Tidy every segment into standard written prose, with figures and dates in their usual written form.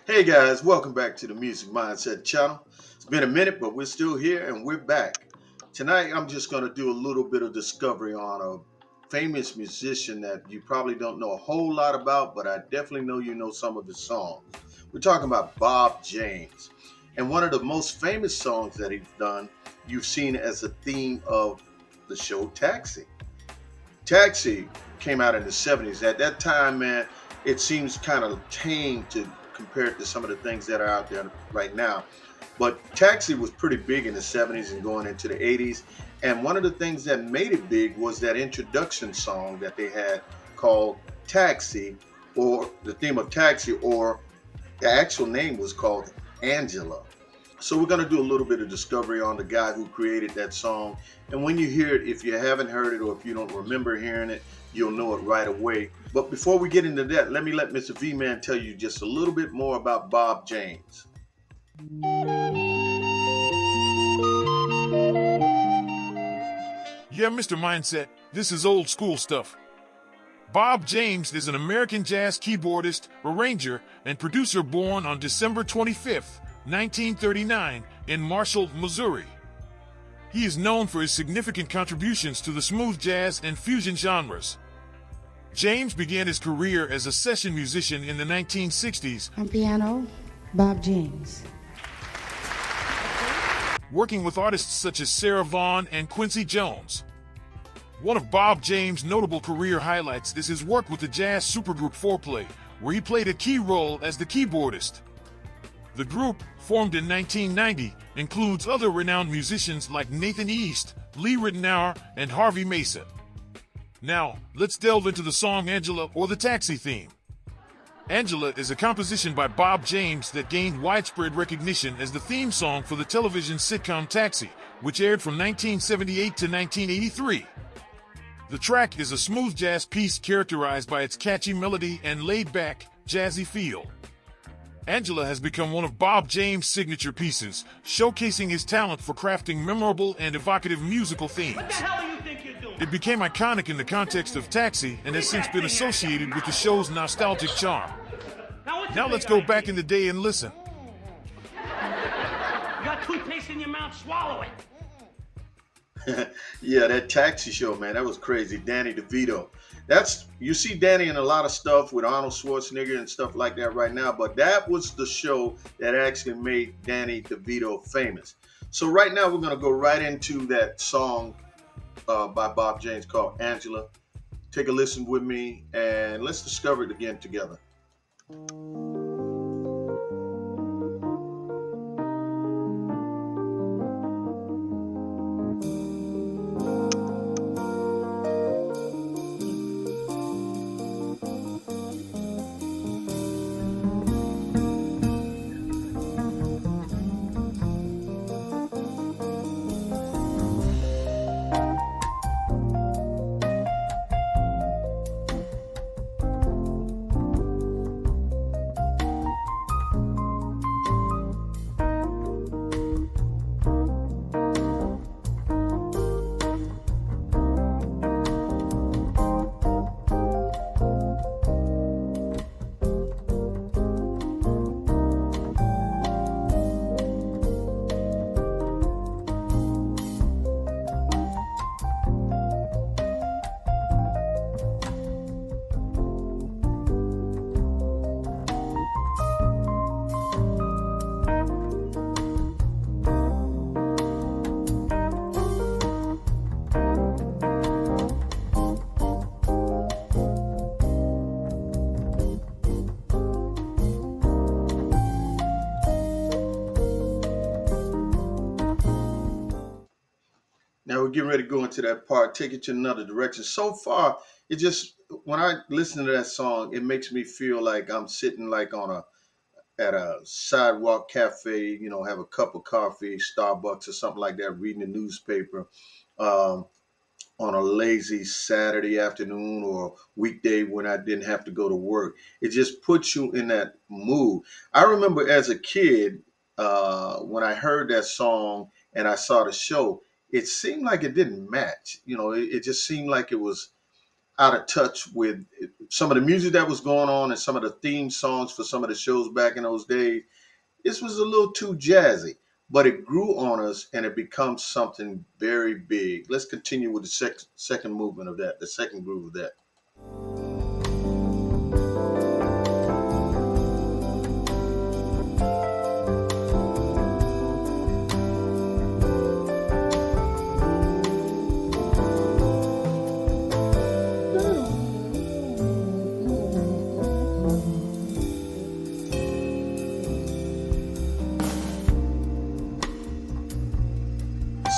Hey guys, welcome back to the Music Mindset channel. It's been a minute, but we're still here and we're back. Tonight, I'm just going to do a little bit of discovery on a famous musician that you probably don't know a whole lot about, but I definitely know you know some of his songs. We're talking about Bob James. And one of the most famous songs that he's done, you've seen as a theme of the show Taxi. Taxi came out in the 70s. At that time, man, it seems kind of tame to compare it to some of the things that are out there right now. But Taxi was pretty big in the 70s and going into the 80s. And one of the things that made it big was that introduction song that they had called Taxi, or the theme of Taxi, or the actual name was called Angela. So we're going to do a little bit of discovery on the guy who created that song. And when you hear it, if you haven't heard it or if you don't remember hearing it, you'll know it right away. But before we get into that, let me let Mr. V-Man tell you just a little bit more about Bob James. Yeah, Mr. Mindset, this is old school stuff. Bob James is an American jazz keyboardist, arranger, and producer born on December 25th, 1939, in Marshall, Missouri. He is known for his significant contributions to the smooth jazz and fusion genres. James began his career as a session musician in the 1960s, On piano, Bob James. working with artists such as Sarah Vaughan and Quincy Jones. One of Bob James' notable career highlights is his work with the jazz supergroup Foreplay, where he played a key role as the keyboardist. The group, formed in 1990, includes other renowned musicians like Nathan East, Lee Ritenour, and Harvey Mason. Now, let's delve into the song Angela, or the Taxi theme. Angela is a composition by Bob James that gained widespread recognition as the theme song for the television sitcom Taxi, which aired from 1978 to 1983. The track is a smooth jazz piece characterized by its catchy melody and laid-back, jazzy feel. Angela has become one of Bob James' signature pieces, showcasing his talent for crafting memorable and evocative musical themes. What the hell do you think you're doing? It became iconic in the context of Taxi and has since been associated with the show's nostalgic charm. what's Now the let's big go idea? back in the day and listen. You got toothpaste in your mouth, swallow it. Yeah, that Taxi show, man, that was crazy. Danny DeVito. You see Danny in a lot of stuff with Arnold Schwarzenegger and stuff like that right now, but that was the show that actually made Danny DeVito famous. So right now we're going to go right into that song by Bob James called Angela. Take a listen with me and let's discover it again together. Now we're getting ready to go into that part, take it to another direction. So far, it just when I listen to that song, it makes me feel like I'm sitting like on a at a sidewalk cafe, have a cup of coffee, Starbucks or something like that, reading the newspaper um, on a lazy Saturday afternoon or weekday when I didn't have to go to work. It just puts you in that mood. I remember as a kid, when I heard that song and I saw the show, it seemed like it didn't match. It just seemed like it was out of touch with some of the music that was going on and some of the theme songs for some of the shows back in those days. This was a little too jazzy, but it grew on us and it becomes something very big. Let's continue with the second movement of that, the second groove of that.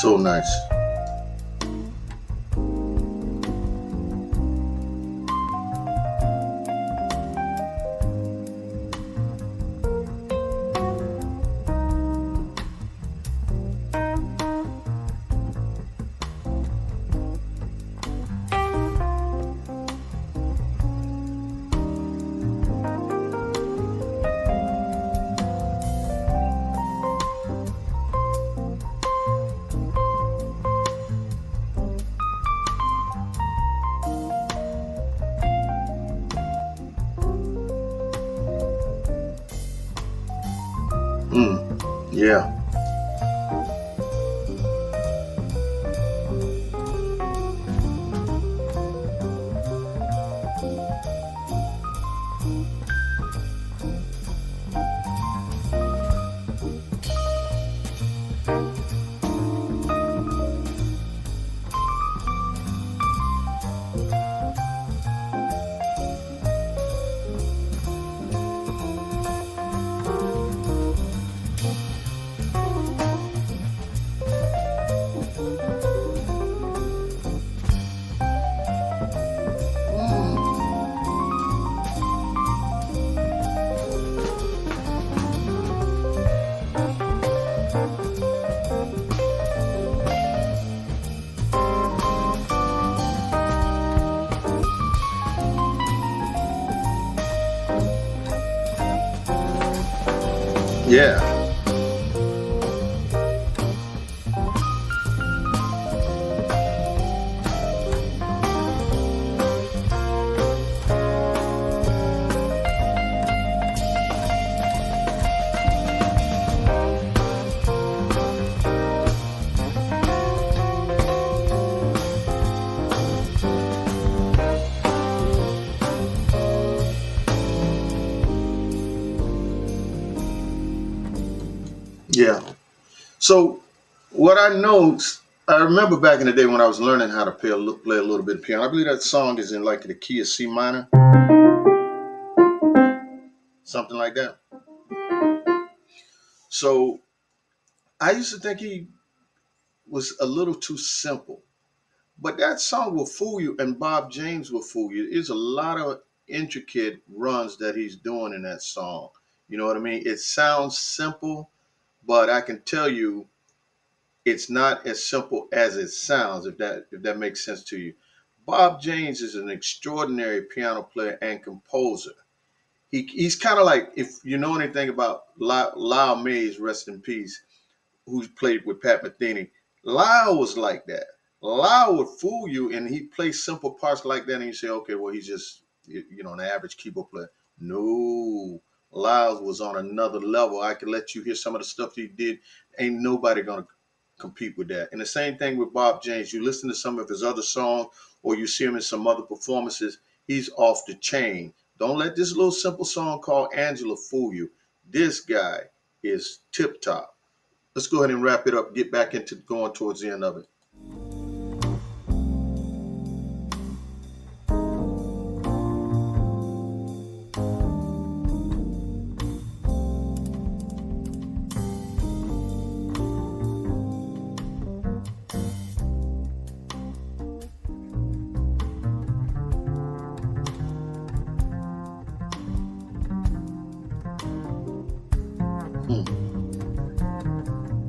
So nice. Yeah. Yeah. Yeah. So what I know, I remember back in the day when I was learning how to play a little bit of piano. I believe that song is in like the key of C minor, something like that. So I used to think he was a little too simple, but that song will fool you, and Bob James will fool you. There's a lot of intricate runs that he's doing in that song. You know what I mean? It sounds simple, but I can tell you it's not as simple as it sounds, if that makes sense to you. Bob James is an extraordinary piano player and composer. He's kind of like, if you know anything about Lyle Mays, rest in peace, who played with Pat Metheny. Lyle was like that. Lyle would fool you, and he plays simple parts like that, and you say, okay, well, he's just an average keyboard player. No, Lyle was on another level. I could let you hear some of the stuff he did. Ain't nobody gonna compete with that. And the same thing with Bob James. You listen to some of his other songs, or you see him in some other performances. He's off the chain. Don't let this little simple song called Angela fool you. This guy is tip top. Let's go ahead and wrap it up, get back into going towards the end of it.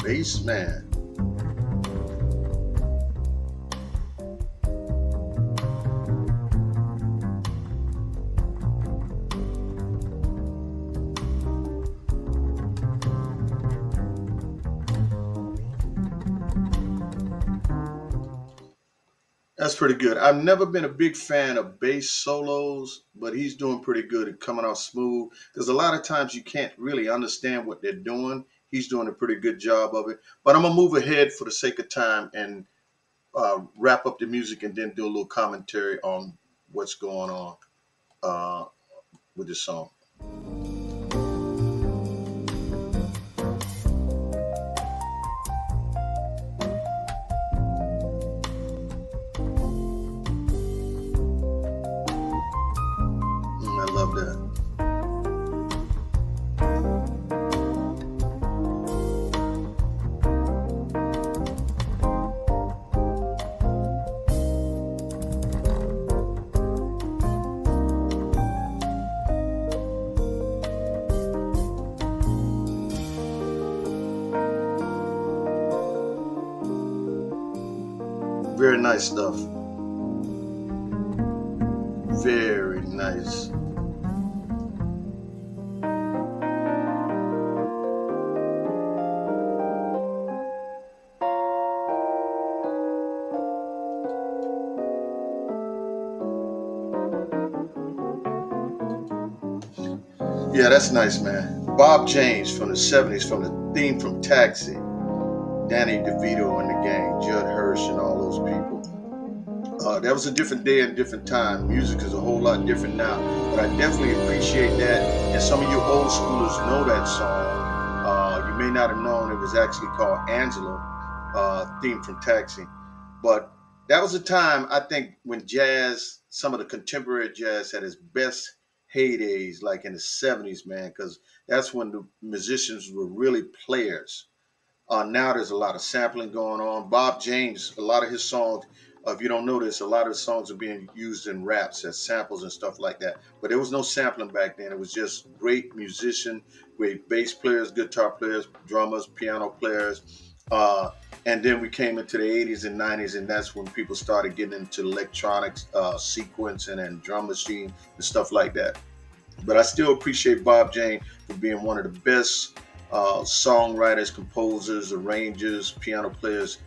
Bass man. That's pretty good. I've never been a big fan of bass solos, but he's doing pretty good at coming out smooth. Because a lot of times you can't really understand what they're doing. He's doing a pretty good job of it. But I'm gonna move ahead for the sake of time and wrap up the music and then do a little commentary on what's going on uh, with the song. I love that. Very nice stuff. Very nice. Yeah, that's nice, man. Bob James from the 70s, from the theme from Taxi. Danny DeVito in the gang, Judd Hirsch, and all those people. That was a different day and different time. Music is a whole lot different now, but I definitely appreciate that. And some of you old schoolers know that song. You may not have known it was actually called Angela, theme from Taxi. But that was a time, I think, when jazz, some of the contemporary jazz had its best heydays, like in the 70s, man, because that's when the musicians were really players. Now there's a lot of sampling going on. Bob James, a lot of his songs, if you don't know this, a lot of his songs are being used in raps as samples and stuff like that. But there was no sampling back then. It was just great musician, great bass players, guitar players, drummers, piano players. And then we came into the 80s and 90s, and that's when people started getting into electronics, sequencing, and drum machine and stuff like that. But I still appreciate Bob James for being one of the best songwriters, composers, arrangers, piano players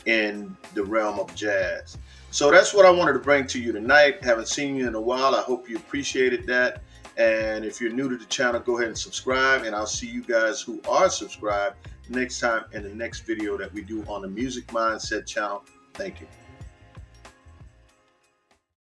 in the realm of jazz. So that's what I wanted to bring to you tonight. Haven't seen you in a while. I hope you appreciated that. And if you're new to the channel, go ahead and subscribe. And I'll see you guys who are subscribed next time in the next video that we do on the Music Mindset channel. Thank you.